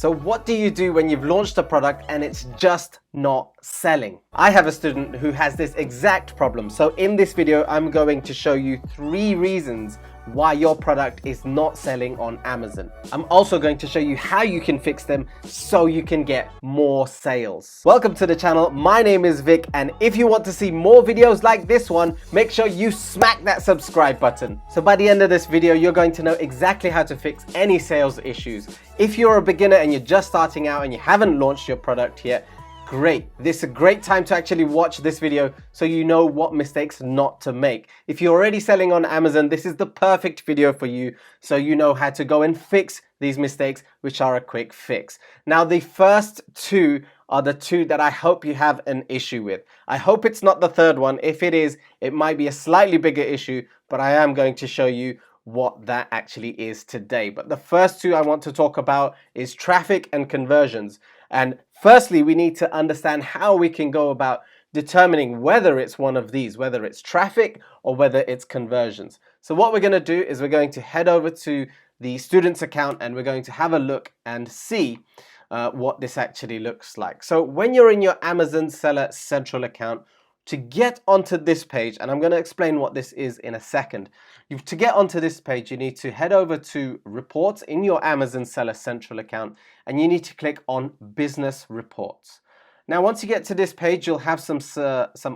So what do you do when you've launched a product and it's just not selling? I have a student who has this exact problem. So in this video, I'm going to show you 3 reasons why your product is not selling on Amazon. I'm also going to show you how you can fix them so you can get more sales. Welcome to the channel. My name is Vic, and if you want to see more videos like this one, make sure you smack that subscribe button. So by the end of this video, you're going to know exactly how to fix any sales issues. If you're a beginner and you're just starting out and you haven't launched your product yet, great. This is a great time to actually watch this video so you know what mistakes not to make. If you're already selling on Amazon, this is the perfect video for you so you know how to go and fix these mistakes, which are a quick fix. Now, the first 2 are the 2 that I hope you have an issue with. I hope it's not the third one. If it is, it might be a slightly bigger issue, but I am going to show you what that actually is today. But the first 2 I want to talk about is traffic and conversions. And firstly, we need to understand how we can go about determining whether it's one of these, whether it's traffic or whether it's conversions. So what we're going to do is we're going to head over to the student's account and we're going to have a look and see what this actually looks like. So when you're in your Amazon Seller Central account, to get onto this page, and I'm going to explain what this is in a second. To get onto this page, you need to head over to Reports in your Amazon Seller Central account, and you need to click on Business Reports. Now, once you get to this page, you'll have some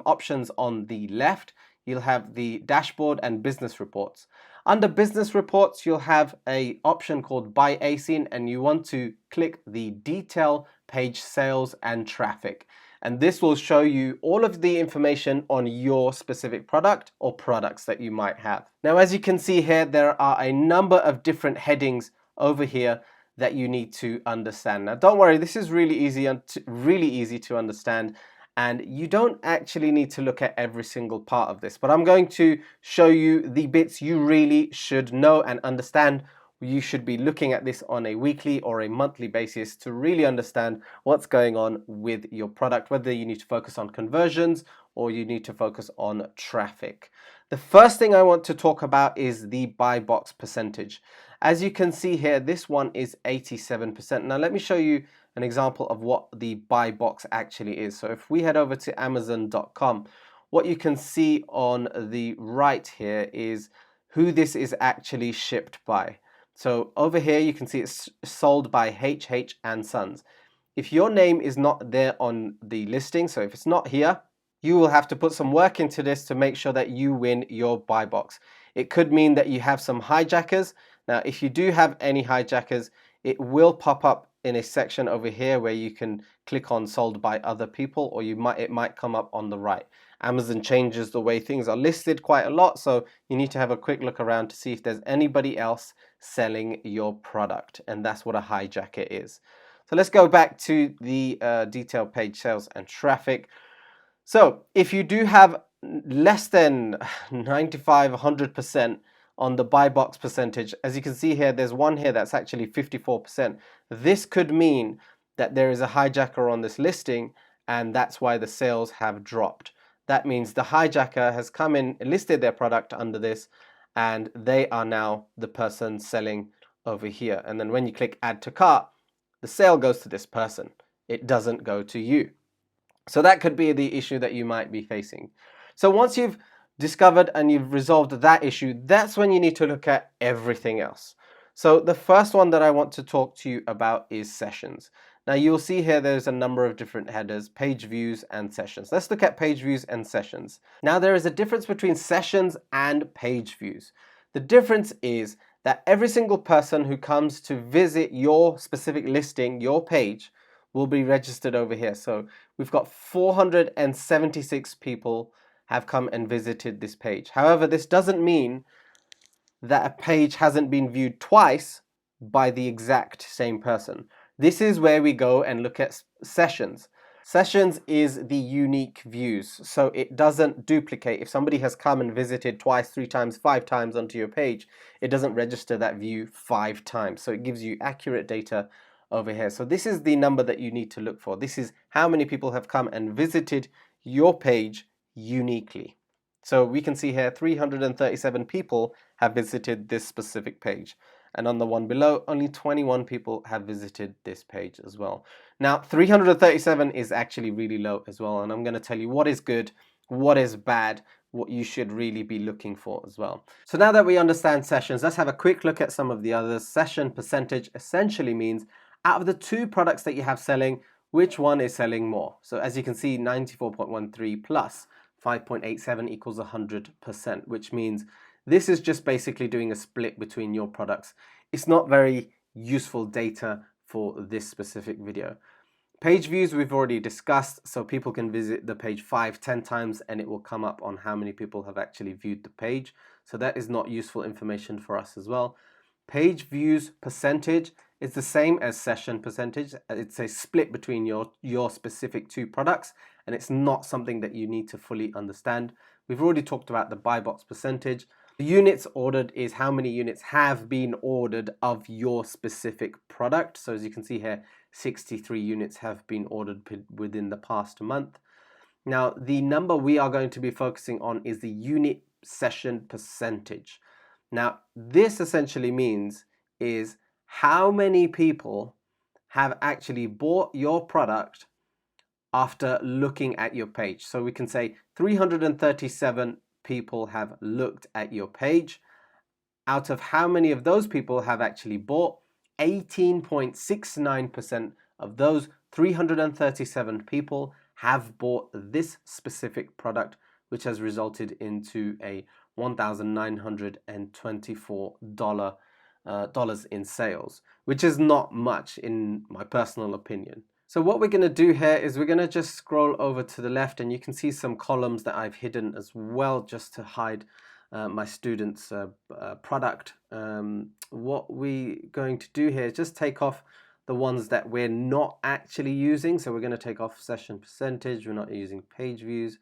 options on the left. You'll have the dashboard and business reports. Under business reports, you'll have an option called By ASIN, and you want to click the Detail Page Sales and Traffic. And this will show you all of the information on your specific product or products that you might have. Now, as you can see here, there are a number of different headings over here that you need to understand. Now, don't worry, this is really easy to understand, and you don't actually need to look at every single part of this, but I'm going to show you the bits you really should know and understand. You should be looking at this on a weekly or a monthly basis to really understand what's going on with your product, whether you need to focus on conversions or you need to focus on traffic. The first thing I want to talk about is the buy box percentage. As you can see here, this one is 87%. Now let me show you an example of what the buy box actually is. So if we head over to Amazon.com, what you can see on the right here is who this is actually shipped by. So over here, you can see it's sold by HH and Sons. If your name is not there on the listing, so if it's not here, you will have to put some work into this to make sure that you win your buy box. It could mean that you have some hijackers. Now, if you do have any hijackers, it will pop up in a section over here where you can click on sold by other people, or it might come up on the right. Amazon changes the way things are listed quite a lot, so you need to have a quick look around to see if there's anybody else selling your product, and that's what a hijacker is. So let's go back to the detail page sales and traffic. So if you do have less than 95, 100% on the buy box percentage, as you can see here, there's one here that's actually 54%. This could mean that there is a hijacker on this listing, and that's why the sales have dropped. That means the hijacker has come in and listed their product under this, and they are now the person selling over here. And then when you click add to cart, the sale goes to this person. It doesn't go to you. So that could be the issue that you might be facing. So once you've discovered and you've resolved that issue, that's when you need to look at everything else. So the first one that I want to talk to you about is sessions. Now you'll see here there's a number of different headers: page views and sessions. Let's look at page views and sessions. Now there is a difference between sessions and page views. The difference is that every single person who comes to visit your specific listing, your page, will be registered over here. So we've got 476 people have come and visited this page. However, this doesn't mean that a page hasn't been viewed twice by the exact same person. This is where we go and look at sessions. Sessions is the unique views, so it doesn't duplicate. If somebody has come and visited twice, 3 times, 5 times onto your page, it doesn't register that view 5 times. So it gives you accurate data over here. So this is the number that you need to look for. This is how many people have come and visited your page uniquely. So we can see here 337 people have visited this specific page. And on the one below, only 21 people have visited this page as well. Now, 337 is actually really low as well. And I'm going to tell you what is good, what is bad, what you should really be looking for as well. So now that we understand sessions, let's have a quick look at some of the others. Session percentage essentially means out of the two products that you have selling, which one is selling more? So as you can see, 94.13 plus 5.87 equals 100%, which means this is just basically doing a split between your products. It's not very useful data for this specific video. Page views we've already discussed, so people can visit the page 5-10 times and it will come up on how many people have actually viewed the page. So that is not useful information for us as well. Page views percentage is the same as session percentage. It's a split between your specific two products, and it's not something that you need to fully understand. We've already talked about the buy box percentage. The units ordered is how many units have been ordered of your specific product. So as you can see here, 63 units have been ordered within the past month. Now, the number we are going to be focusing on is the unit session percentage. Now, this essentially means is how many people have actually bought your product after looking at your page. So we can say 337 people have looked at your page. Out of how many of those people have actually bought? 18.69% of those 337 people have bought this specific product, which has resulted into a $1,924 dollars in sales, which is not much in my personal opinion. So what we're going to do here is we're going to just scroll over to the left, and you can see some columns that I've hidden as well just to hide my students' product. What we're going to do here is just take off the ones that we're not actually using. So we're going to take off session percentage. We're not using page views.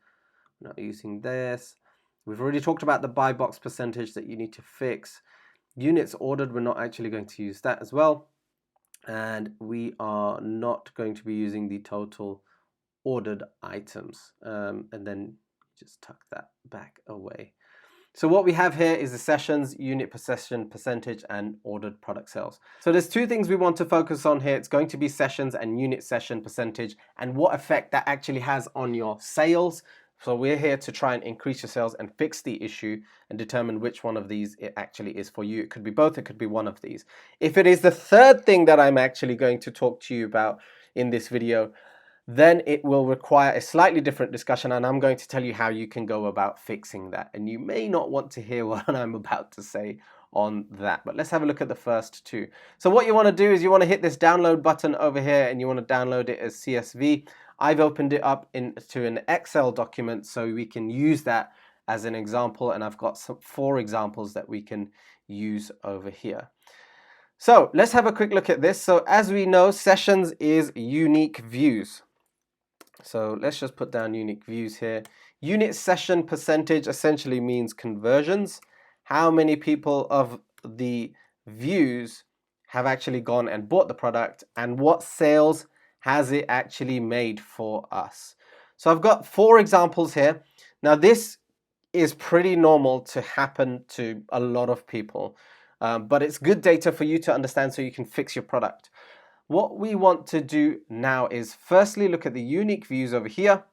We're not using this. We've already talked about the buy box percentage that you need to fix. Units ordered, we're not actually going to use that as well. And we are not going to be using the total ordered items. And then just tuck that back away. So what we have here is the sessions, unit per session percentage, and ordered product sales. So there's two things we want to focus on here. It's going to be sessions and unit session percentage and what effect that actually has on your sales. So we're here to try and increase your sales and fix the issue and determine which one of these it actually is for you. It could be both, it could be one of these. If it is the third thing that I'm actually going to talk to you about in this video, then it will require a slightly different discussion, and I'm going to tell you how you can go about fixing that. And you may not want to hear what I'm about to say on that, but let's have a look at the first two. So what you want to do is you want to hit this download button over here, and you want to download it as CSV. I've opened it up into an Excel document so we can use that as an example, and I've got 4 examples that we can use over here. So let's have a quick look at this. So as we know, sessions is unique views. So let's just put down unique views here. Unit session percentage essentially means conversions. How many people of the views have actually gone and bought the product, and what sales has it actually made for us? So I've got 4 examples here. Now this is pretty normal to happen to a lot of people, but it's good data for you to understand so you can fix your product. What we want to do now is firstly look at the unique views over here,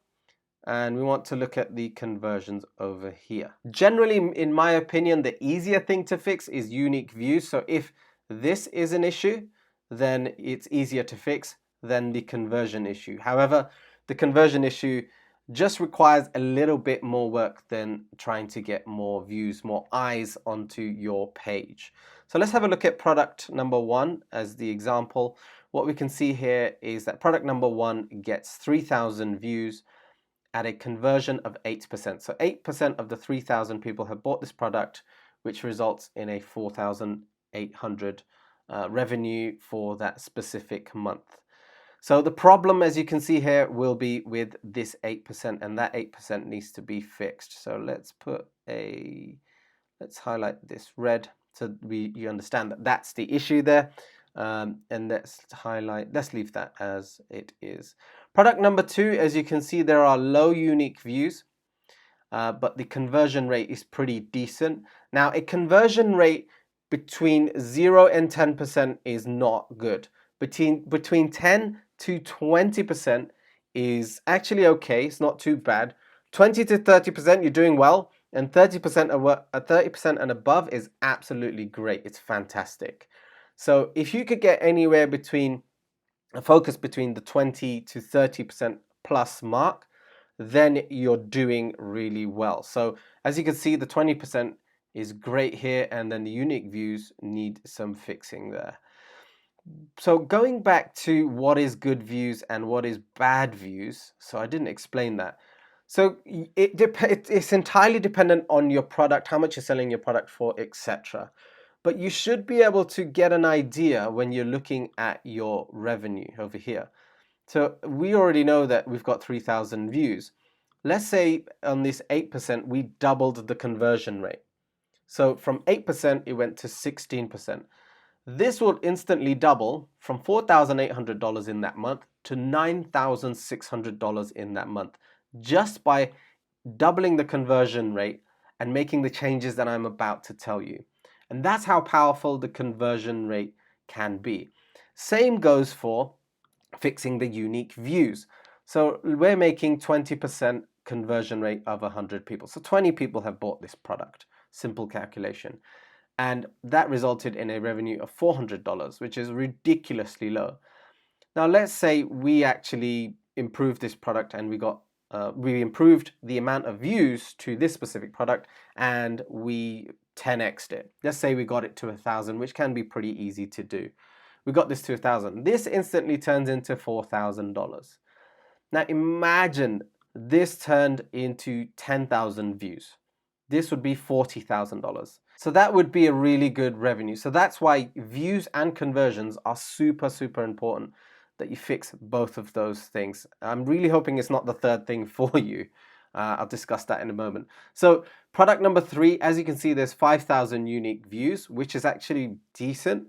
and we want to look at the conversions over here. Generally, in my opinion, the easier thing to fix is unique views. So if this is an issue, then it's easier to fix than the conversion issue. However, the conversion issue just requires a little bit more work than trying to get more views, more eyes onto your page. So let's have a look at product number 1 as the example. What we can see here is that product number 1 gets 3,000 views at a conversion of 8%. So 8% of the 3,000 people have bought this product, which results in a 4,800 revenue for that specific month. So the problem, as you can see here, will be with this 8%, and that 8% needs to be fixed. So let's highlight this red so you understand that that's the issue there. And let's leave that as it is. Product number 2, as you can see, there are low unique views, but the conversion rate is pretty decent. Now, a conversion rate between 0 and 10% is not good. Between 10 to 20% is actually okay. It's not too bad. 20 to 30%, you're doing well, and 30% and above is absolutely great. It's fantastic. So if you could get anywhere between a focus between the 20 to 30% plus mark, then you're doing really well. So as you can see, the 20% is great here, and then the unique views need some fixing there. So going back to what is good views and what is bad views, so I didn't explain that. So it's entirely dependent on your product, how much you're selling your product for, etc. But you should be able to get an idea when you're looking at your revenue over here. So we already know that we've got 3,000 views. Let's say on this 8%, we doubled the conversion rate. So from 8%, it went to 16%. This will instantly double from $4,800 in that month to $9,600 in that month, just by doubling the conversion rate and making the changes that I'm about to tell you. And that's how powerful the conversion rate can be. Same goes for fixing the unique views. So we're making 20% conversion rate of 100 people. So 20 people have bought this product. Simple calculation. And that resulted in a revenue of $400, which is ridiculously low. Now let's say we actually improved this product and we improved the amount of views to this specific product and we 10x'd it. Let's say we got it to 1,000, which can be pretty easy to do. We got this to 1,000. This instantly turns into $4,000. Now imagine this turned into 10,000 views. This would be $40,000. So that would be a really good revenue. So that's why views and conversions are super, super important, that you fix both of those things. I'm really hoping it's not the third thing for you. I'll discuss that in a moment. So product number 3, as you can see, there's 5,000 unique views, which is actually decent.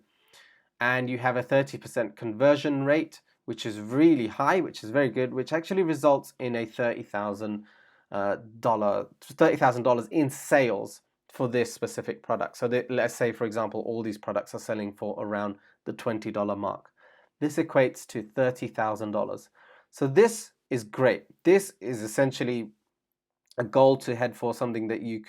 And you have a 30% conversion rate, which is really high, which is very good, which actually results in a $30,000 in sales for this specific product. So let's say, for example, all these products are selling for around the $20 mark. This equates to $30,000. So this is great. This is essentially a goal to head for, something that you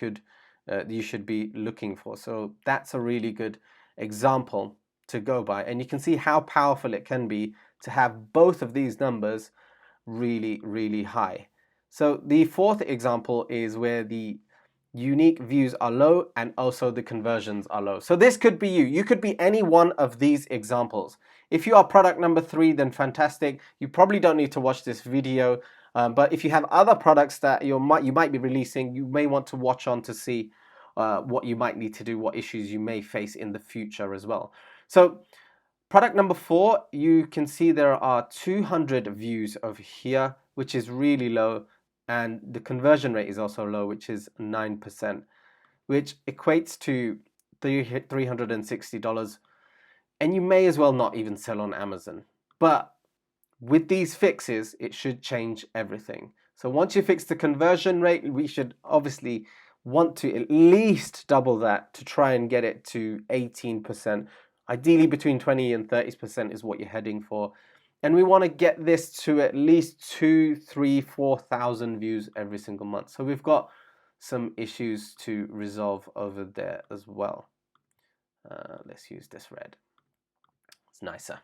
should be looking for. So that's a really good example to go by, and you can see how powerful it can be to have both of these numbers really, really high. So the fourth example is where the unique views are low and also the conversions are low. So this could be you. You could be any one of these examples. If you are product number 3, then fantastic. You probably don't need to watch this video, but if you have other products that you might be releasing, you may want to watch on to see what you might need to do, what issues you may face in the future as well. So product number 4, you can see there are 200 views over here, which is really low, and the conversion rate is also low, which is 9%, which equates to $360, and you may as well not even sell on Amazon. But with these fixes, it should change everything. So once you fix the conversion rate, we should obviously want to at least double that to try and get it to 18%. Ideally between 20 and 30% is what you're heading for. And we want to get this to at least 2,000, 3,000, 4,000 views every single month. So we've got some issues to resolve over there as well. Let's use this red. It's nicer.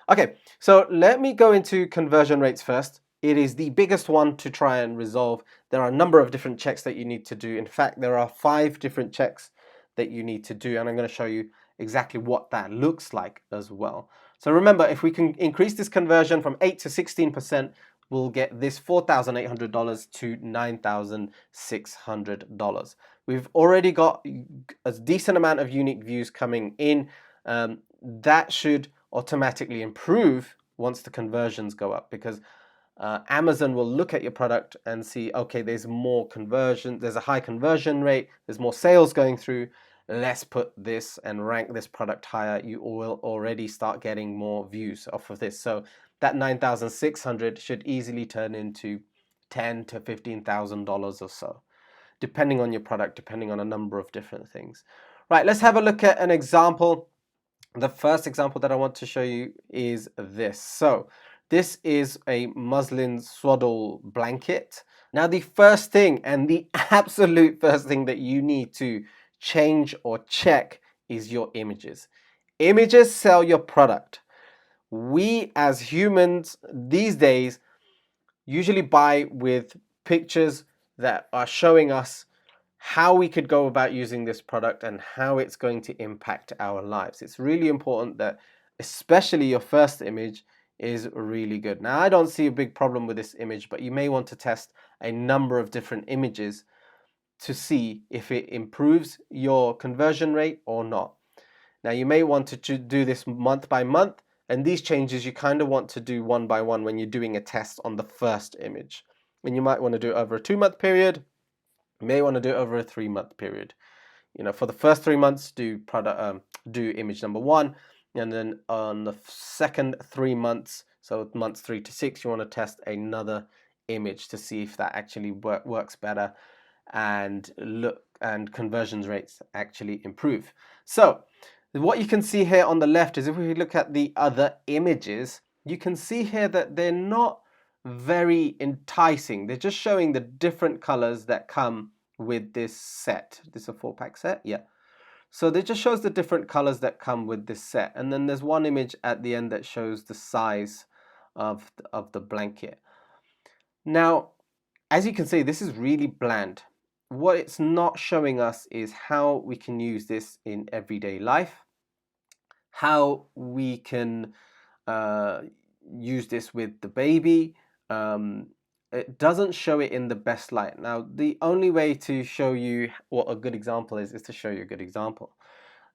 Okay, so let me go into conversion rates first. It is the biggest one to try and resolve. There are a number of different checks that you need to do. In fact, there are 5 different checks that you need to do, and I'm going to show you exactly what that looks like as well. So remember, if we can increase this conversion from 8 to 16%, we'll get this $4,800 to $9,600. We've already got a decent amount of unique views coming in. That should automatically improve once the conversions go up, because Amazon will look at your product and see, okay, there's more conversion, there's a high conversion rate, there's more sales going through. Let's put this and rank this product higher. You will already start getting more views off of this. So that $9,600 should easily turn into $10,000 to $15,000 or so, depending on your product, depending on a number of different things. Right, let's have a look at an example. The first example that I want to show you is this. So this is a muslin swaddle blanket. Now the first thing, and the absolute first thing that you need to change or check, is your images. Images sell your product. We as humans these days usually buy with pictures that are showing us how we could go about using this product and how it's going to impact our lives. It's really important that especially your first image is really good. Now, I don't see a big problem with this image, but you may want to test a number of different images to see if it improves your conversion rate or not. Now, you may want to do this month by month, and these changes you kind of want to do one by one when you're doing a test on the first image. And you might want to do it over a 2-month period. You may want to do it over a 3-month period. You know, for the first 3 months, do image number 1, and then on the second 3 months, so months 3 to 6, you want to test another image to see if that actually works better and conversion rates actually improve. So what you can see here on the left is if we look at the other images, you can see here that they're not very enticing. They're just showing the different colors that come with this set. This is a 4-pack set, yeah. So it just shows the different colors that come with this set. And then there's one image at the end that shows the size of the blanket. Now, as you can see, this is really bland. What it's not showing us is how we can use this in everyday life, how we can use this with the baby. It doesn't show it in the best light. Now, the only way to show you what a good example is to show you a good example.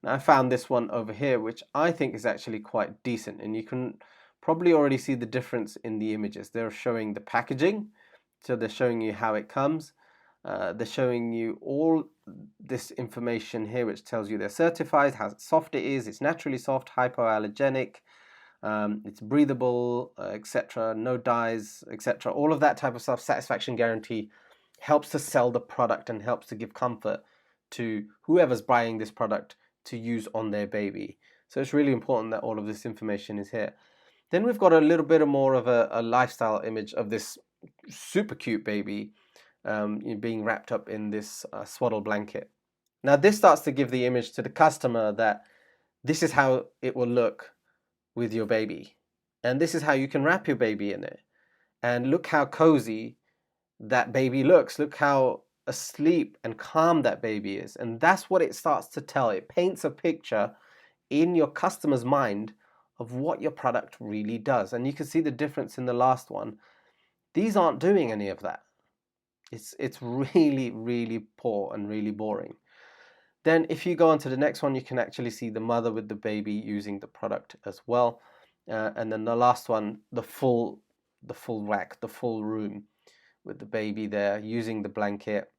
Now, I found this one over here, which I think is actually quite decent, and you can probably already see the difference in the images. They're showing the packaging, so they're showing you how it comes. They're showing you all this information here, which tells you they're certified, how soft it is, it's naturally soft, hypoallergenic, it's breathable, etc., no dyes, etc. All of that type of stuff. Satisfaction guarantee helps to sell the product and helps to give comfort to whoever's buying this product to use on their baby. So it's really important that all of this information is here. Then we've got a little bit more of a lifestyle image of this super cute baby being wrapped up in this swaddle blanket. Now this starts to give the image to the customer that this is how it will look with your baby, and this is how you can wrap your baby in it, and look how cozy that baby looks, look how asleep and calm that baby is. And that's what it starts to tell. It paints a picture in your customer's mind of what your product really does. And you can see the difference in the last one. These aren't doing any of that. It's really, really poor and really boring. Then if you go on to the next one, you can actually see the mother with the baby using the product as well. And then the last one, the full rack, the full room with the baby there using the blanket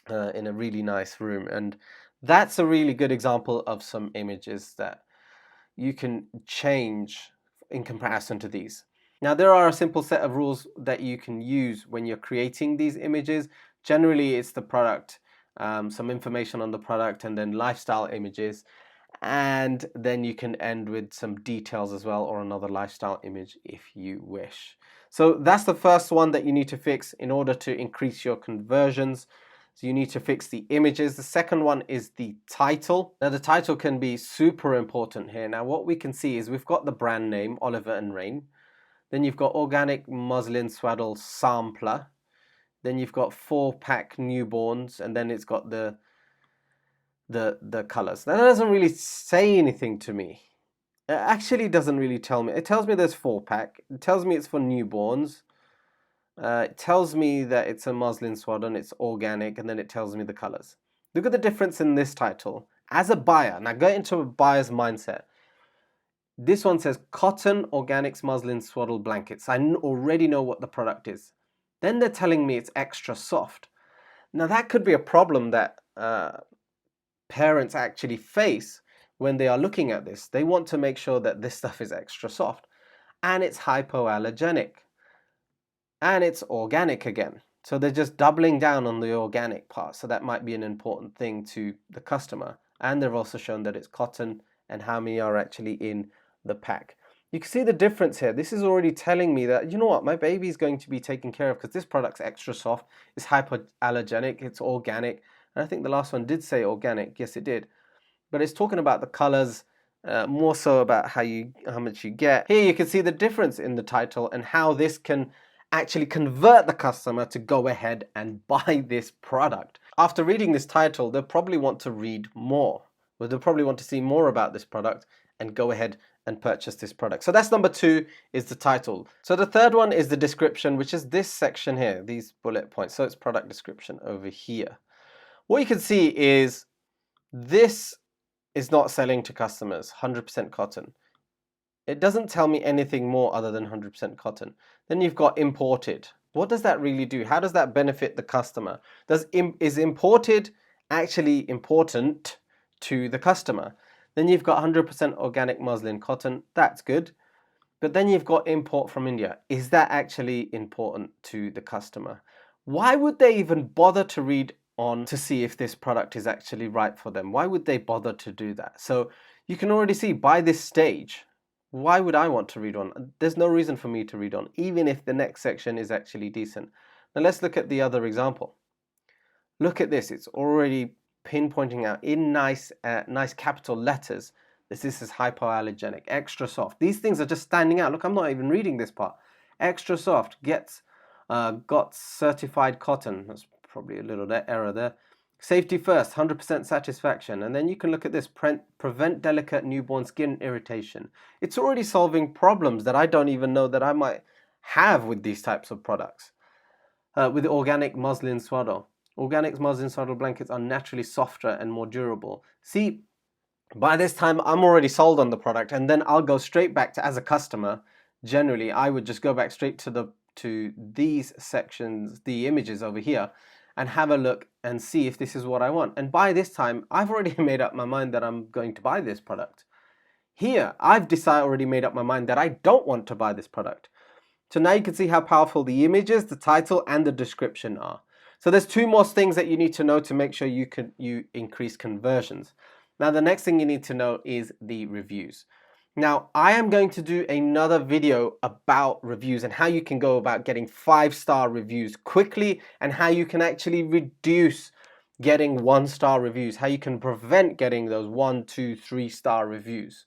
in a really nice room. And that's a really good example of some images that you can change in comparison to these. Now, there are a simple set of rules that you can use when you're creating these images. Generally, it's the product, some information on the product, and then lifestyle images. And then you can end with some details as well, or another lifestyle image if you wish. So that's the first one that you need to fix in order to increase your conversions. So you need to fix the images. The second one is the title. Now the title can be super important here. Now what we can see is we've got the brand name, Oliver and Rain. Then you've got organic muslin swaddle sampler. Then you've got 4-pack newborns, and then it's got the colors. Now that doesn't really say anything to me. It actually doesn't really tell me. It tells me there's 4-pack. It tells me it's for newborns. It tells me that it's a muslin swaddle and it's organic, and then it tells me the colors. Look at the difference in this title. As a buyer, now get into a buyer's mindset. This one says cotton organics muslin swaddle blankets. I already know what the product is. Then they're telling me it's extra soft. Now that could be a problem that parents actually face when they are looking at this. They want to make sure that this stuff is extra soft, and it's hypoallergenic, and it's organic again. So they're just doubling down on the organic part. So that might be an important thing to the customer. and they've also shown that it's cotton and how many are actually in the pack. You can see the difference here. This is already telling me that, you know what, my baby is going to be taken care of because this product's extra soft, it's hypoallergenic, it's organic. And I think the last one did say organic. Yes, it did. But it's talking about the colors, more so about how much you get. Here you can see the difference in the title and how this can actually convert the customer to go ahead and buy this product. After reading this title, they'll probably want to read more. Well, they'll probably want to see more about this product and go ahead and purchase this product. So that's number 2, is the title. So the third one is the description, which is this section here, these bullet points. So it's product description over here. What you can see is this is not selling to customers, 100% cotton. It doesn't tell me anything more other than 100% cotton. Then you've got imported. What does that really do? How does that benefit the customer? Is imported actually important to the customer? Then you've got 100% organic muslin cotton. That's good. But then you've got import from India. Is that actually important to the customer? Why would they even bother to read on to see if this product is actually right for them? Why would they bother to do that? So you can already see by this stage, why would I want to read on? There's no reason for me to read on, even if the next section is actually decent. Now let's look at the other example. Look at this. It's already pinpointing out in nice capital letters this is hypoallergenic, extra soft. These things are just standing out. Look, I'm not even reading this part. Extra soft, got certified cotton. That's probably a little error there. Safety first, 100% satisfaction. And then you can look at this, prevent delicate newborn skin irritation. It's already solving problems that I don't even know that I might have with these types of products. With organic muslin swaddle. Organic muslin swaddle blankets are naturally softer and more durable. See, by this time I'm already sold on the product, and then I'll go straight back to, as a customer, generally I would just go back straight to these sections, the images over here, and have a look and see if this is what I want. And by this time I've already made up my mind that I'm going to buy this product. Here I've already made up my mind that I don't want to buy this product. So now you can see how powerful the images, the title, and the description are. So there's 2 more things that you need to know to make sure you increase conversions. Now the next thing you need to know is the reviews. Now I am going to do another video about reviews and how you can go about getting 5-star reviews quickly, and how you can actually reduce getting 1-star reviews, how you can prevent getting those 1, 2, 3-star reviews,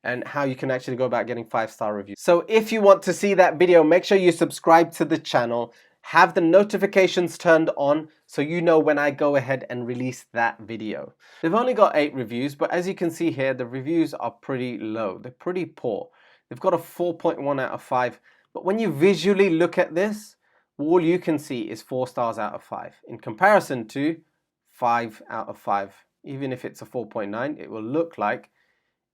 and how you can actually go about getting 5-star reviews. So if you want to see that video, make sure you subscribe to the channel, have the notifications turned on so you know when I go ahead and release that video. They've only got 8 reviews, but as you can see here, the reviews are pretty low. They're pretty poor. They've got a 4.1 out of 5, but when you visually look at this, all you can see is 4 stars out of 5 in comparison to 5 out of 5. Even if it's a 4.9, it will look like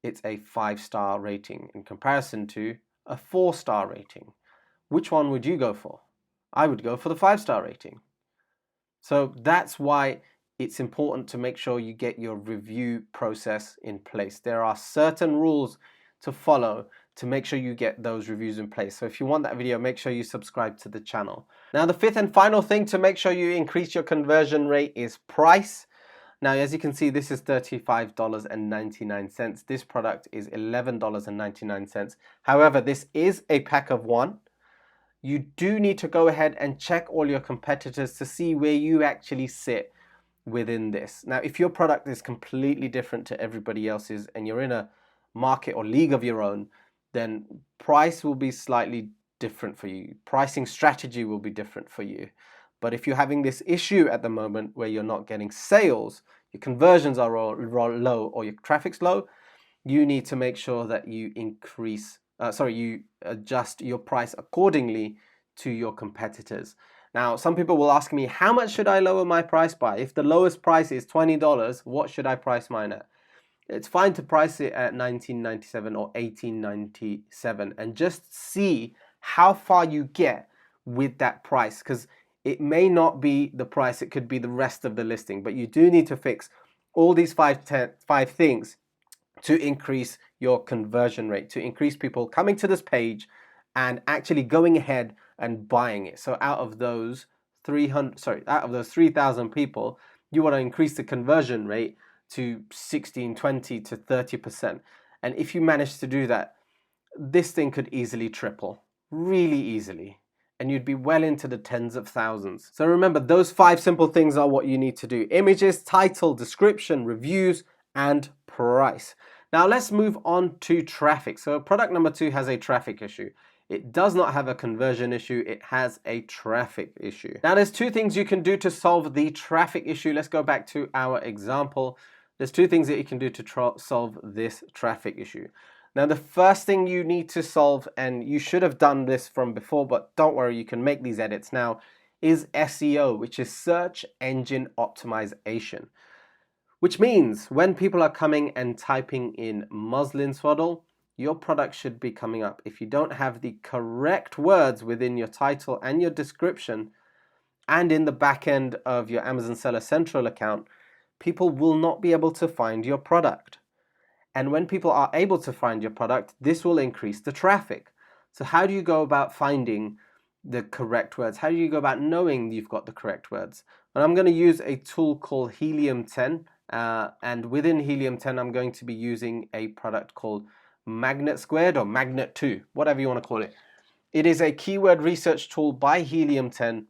it's a 5-star rating in comparison to a 4-star rating. Which one would you go for? I would go for the 5-star rating. So that's why it's important to make sure you get your review process in place. There are certain rules to follow to make sure you get those reviews in place. So if you want that video, make sure you subscribe to the channel. Now the 5th and final thing to make sure you increase your conversion rate is price. Now as you can see, this is $35.99. This product is $11.99. However, this is a pack of 1. You do need to go ahead and check all your competitors to see where you actually sit within this. Now, if your product is completely different to everybody else's and you're in a market or league of your own, then price will be slightly different for you. Pricing strategy will be different for you. But if you're having this issue at the moment where you're not getting sales, your conversions are low or your traffic's low, you need to make sure that you you adjust your price accordingly to your competitors. Now, some people will ask me, how much should I lower my price by? If the lowest price is $20, what should I price mine at? It's fine to price it at $19.97 or $18.97 and just see how far you get with that price, because it may not be the price, it could be the rest of the listing, but you do need to fix all these five things to increase your conversion rate, to increase people coming to this page and actually going ahead and buying it. So out of those 3,000 people, you want to increase the conversion rate to 16, 20 to 30%. And if you manage to do that, this thing could easily triple, really easily. And you'd be well into the tens of thousands. So remember, those 5 simple things are what you need to do: images, title, description, reviews, and price. Now let's move on to traffic. So product number 2 has a traffic issue. It does not have a conversion issue, it has a traffic issue. Now there's 2 things you can do to solve the traffic issue. Let's go back to our example. There's 2 things that you can do to solve this traffic issue. Now the first thing you need to solve, and you should have done this from before, but don't worry, you can make these edits now, is SEO, which is search engine optimization. Which means when people are coming and typing in muslin swaddle, your product should be coming up. If you don't have the correct words within your title and your description and in the back end of your Amazon Seller Central account, people will not be able to find your product. And when people are able to find your product, this will increase the traffic. So how do you go about finding the correct words? How do you go about knowing you've got the correct words? And I'm going to use a tool called Helium 10. And within Helium 10, I'm going to be using a product called Magnet Squared or Magnet 2, whatever you want to call it. It is a keyword research tool by Helium 10,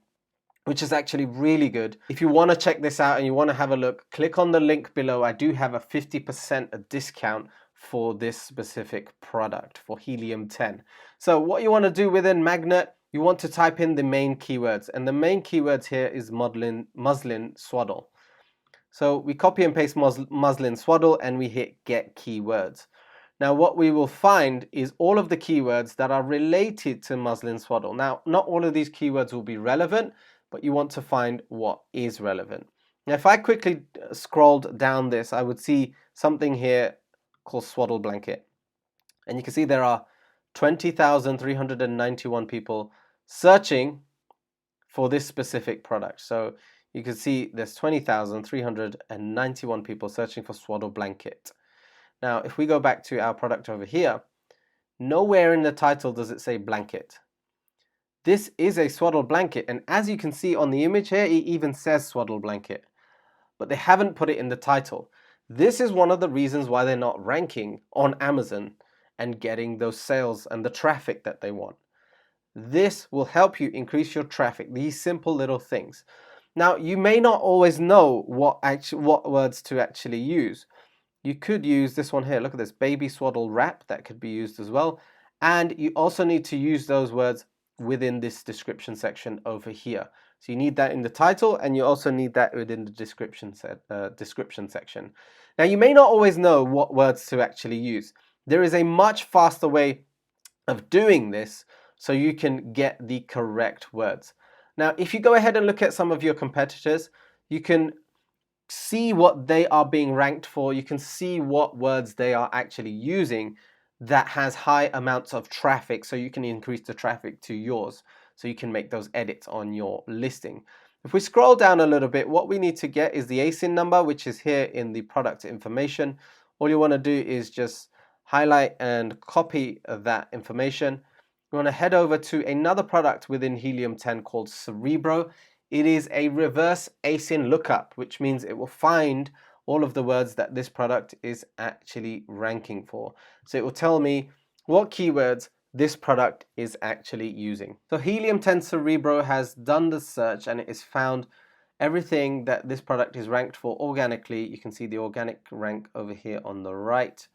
which is actually really good. If you want to check this out and you want to have a look, click on the link below. I do have a 50% discount for this specific product for Helium 10. So what you want to do within Magnet, you want to type in the main keywords, and the main keywords here is muslin swaddle. So we copy and paste muslin swaddle and we hit get keywords. Now what we will find is all of the keywords that are related to muslin swaddle. Now not all of these keywords will be relevant, but you want to find what is relevant. Now if I quickly scrolled down this, I would see something here called swaddle blanket. And you can see there are 20,391 people searching for this specific product. So you can see there's 20,391 people searching for swaddle blanket. Now, if we go back to our product over here, nowhere in the title does it say blanket. This is a swaddle blanket, and as you can see on the image here, it even says swaddle blanket, but they haven't put it in the title. This is one of the reasons why they're not ranking on Amazon and getting those sales and the traffic that they want. This will help you increase your traffic, these simple little things. Now, you may not always know what words to actually use. You could use this one here. Look at this, baby swaddle wrap. That could be used as well. And you also need to use those words within this description section over here. So you need that in the title, and you also need that within the description section. Now, you may not always know what words to actually use. There is a much faster way of doing this so you can get the correct words. Now, if you go ahead and look at some of your competitors, you can see what they are being ranked for. You can see what words they are actually using that has high amounts of traffic, so you can increase the traffic to yours, so you can make those edits on your listing. If we scroll down a little bit, what we need to get is the ASIN number, which is here in the product information. All you want to do is just highlight and copy that information. You want to head over to another product within Helium 10 called Cerebro. It is a reverse ASIN lookup, which means it will find all of the words that this product is actually ranking for. So it will tell me what keywords this product is actually using. So Helium 10 Cerebro has done the search and it has found everything that this product is ranked for organically. You can see the organic rank over here on the right.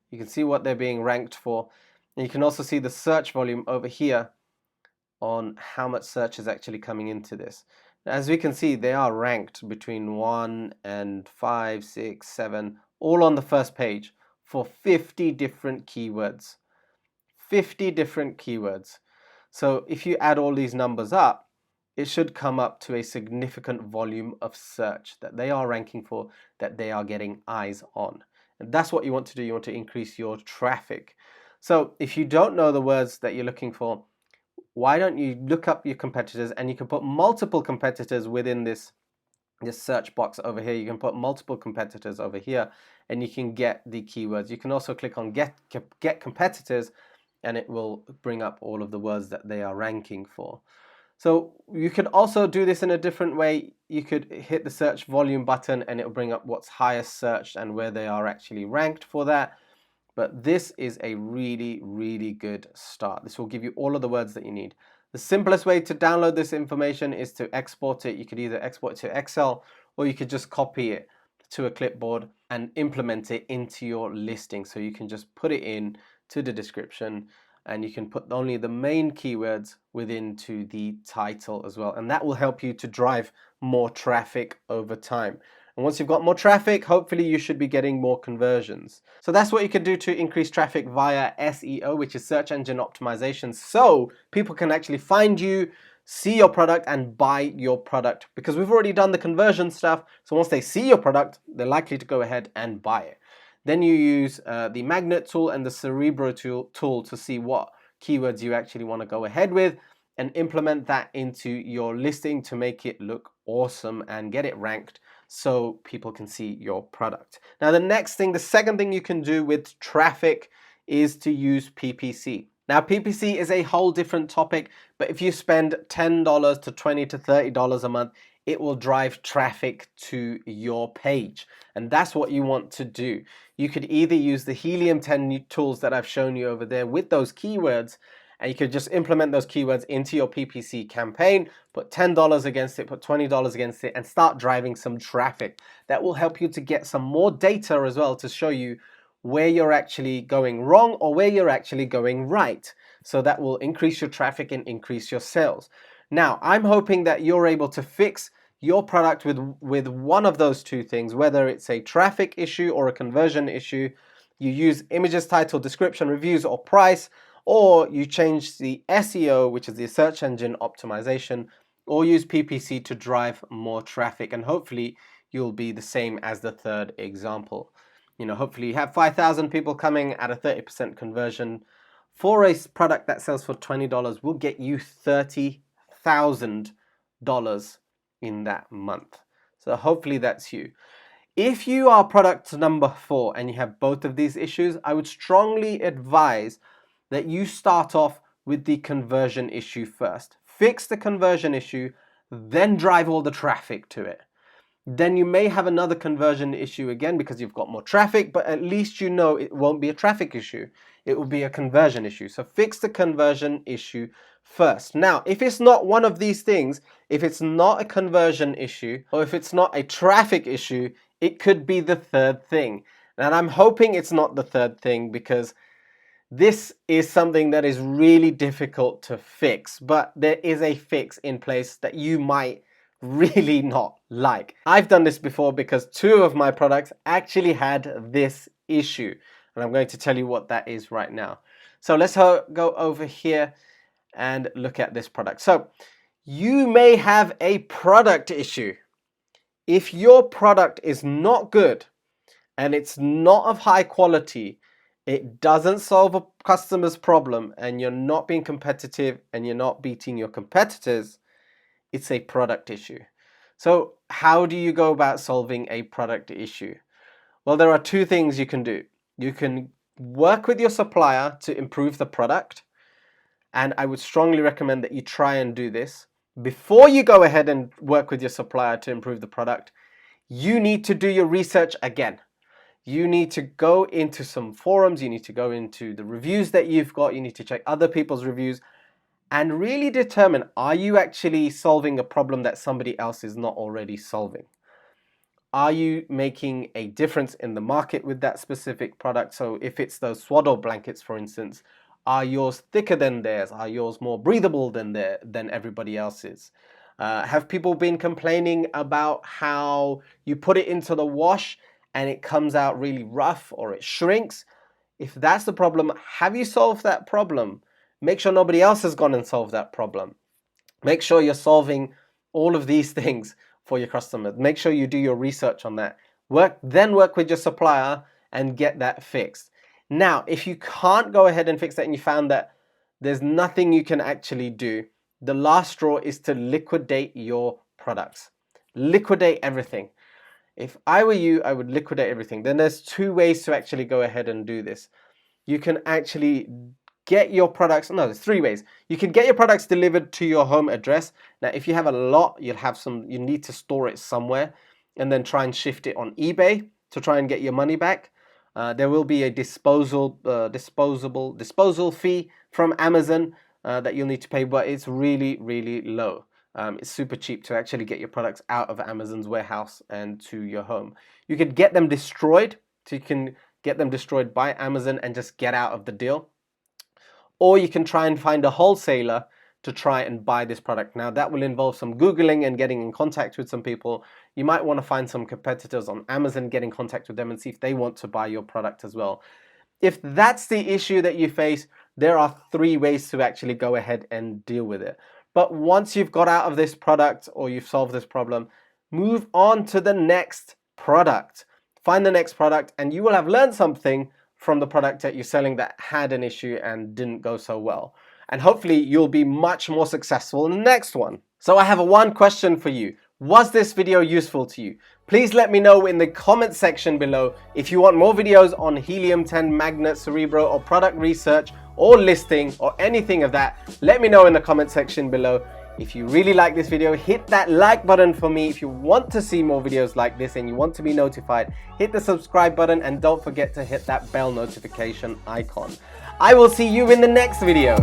You can see what they're being ranked for. And you can also see the search volume over here on how much search is actually coming into this. As we can see, they are ranked between 1 and 5, 6, 7, all on the first page for 50 different keywords. 50 different keywords. So if you add all these numbers up, it should come up to a significant volume of search that they are ranking for, that they are getting eyes on. And that's what you want to do. You want to increase your traffic. So if you don't know the words that you're looking for, why don't you look up your competitors, and you can put multiple competitors within this search box over here. You can put multiple competitors over here and you can get the keywords. You can also click on get competitors and it will bring up all of the words that they are ranking for. So you could also do this in a different way. You could hit the search volume button and it'll bring up what's highest searched and where they are actually ranked for that. But this is a really, really good start. This will give you all of the words that you need. The simplest way to download this information is to export it. You could either export it to Excel or you could just copy it to a clipboard and implement it into your listing. So you can just put it in to the description and you can put only the main keywords within to the title as well. And that will help you to drive more traffic over time. And once you've got more traffic, hopefully you should be getting more conversions. So that's what you can do to increase traffic via SEO, which is search engine optimization. So people can actually find you, see your product and buy your product, because we've already done the conversion stuff. So once they see your product, they're likely to go ahead and buy it. Then you use the magnet tool and the Cerebro tool to see what keywords you actually want to go ahead with and implement that into your listing to make it look awesome and get it ranked so people can see your product. Now the second thing you can do with traffic is to use PPC. Now PPC is a whole different topic, but if you spend $10 to $20 to $30 a month, it will drive traffic to your page. And that's what you want to do. You could either use the Helium 10 tools that I've shown you over there with those keywords, and you could just implement those keywords into your PPC campaign, put $10 against it, put $20 against it, and start driving some traffic. That will help you to get some more data as well to show you where you're actually going wrong or where you're actually going right. So that will increase your traffic and increase your sales. Now, I'm hoping that you're able to fix your product with one of those two things, whether it's a traffic issue or a conversion issue. You use images, title, description, reviews, or price, or you change the SEO, which is the search engine optimization, or use PPC to drive more traffic. And hopefully you'll be the same as the third example. Hopefully you have 5,000 people coming at a 30% conversion. For a product that sells for $20 will get you $30,000 in that month. So hopefully that's you. If you are product number 4 and you have both of these issues, I would strongly advise that you start off with the conversion issue first. Fix the conversion issue, then drive all the traffic to it. Then you may have another conversion issue again because you've got more traffic, but at least you know it won't be a traffic issue. It will be a conversion issue. So fix the conversion issue first. Now, if it's not one of these things, if it's not a conversion issue or if it's not a traffic issue, it could be the third thing. And I'm hoping it's not the third thing because this is something that is really difficult to fix, but there is a fix in place that you might really not like. I've done this before because 2 of my products actually had this issue, and I'm going to tell you what that is right now. So let's go over here and look at this product. So you may have a product issue. If your product is not good and it's not of high quality, it doesn't solve a customer's problem, and you're not being competitive and you're not beating your competitors, it's a product issue. So how do you go about solving a product issue? Well, there are 2 things you can do. You can work with your supplier to improve the product, and I would strongly recommend that you try and do this. Before you go ahead and work with your supplier to improve the product, you need to do your research again. You need to go into some forums, you need to go into the reviews that you've got, you need to check other people's reviews and really determine, are you actually solving a problem that somebody else is not already solving? Are you making a difference in the market with that specific product? So if it's those swaddle blankets, for instance, are yours thicker than theirs? Are yours more breathable than everybody else's? Have people been complaining about how you put it into the wash and it comes out really rough or it shrinks? If that's the problem, have you solved that problem? Make sure nobody else has gone and solved that problem. Make sure you're solving all of these things for your customers. Make sure you do your research on that. Then work with your supplier and get that fixed. Now, if you can't go ahead and fix that and you found that there's nothing you can actually do, the last straw is to liquidate your products. Liquidate everything. If I were you, I would liquidate everything. Then there's 2 ways to actually go ahead and do this. You can actually get your products, no, there's 3 ways. You can get your products delivered to your home address. Now, if you have a lot, you need to store it somewhere and then try and shift it on eBay to try and get your money back. There will be a disposal fee from Amazon that you'll need to pay, but it's really, really low. It's super cheap to actually get your products out of Amazon's warehouse and to your home. You could get them destroyed, so you can get them destroyed by Amazon and just get out of the deal. Or you can try and find a wholesaler to try and buy this product. Now that will involve some Googling and getting in contact with some people. You might want to find some competitors on Amazon, get in contact with them and see if they want to buy your product as well. If that's the issue that you face, there are 3 ways to actually go ahead and deal with it. But once you've got out of this product or you've solved this problem, move on to the next product. Find the next product and you will have learned something from the product that you're selling that had an issue and didn't go so well. And hopefully you'll be much more successful in the next one. So I have one question for you. Was this video useful to you? Please let me know in the comment section below. If you want more videos on helium-10, magnet, cerebro, or product research or listing or anything of that, let me know in the comment section below. If you really like this video, hit that like button for me. If you want to see more videos like this and you want to be notified, hit the subscribe button and don't forget to hit that bell notification icon. I will see you in the next video.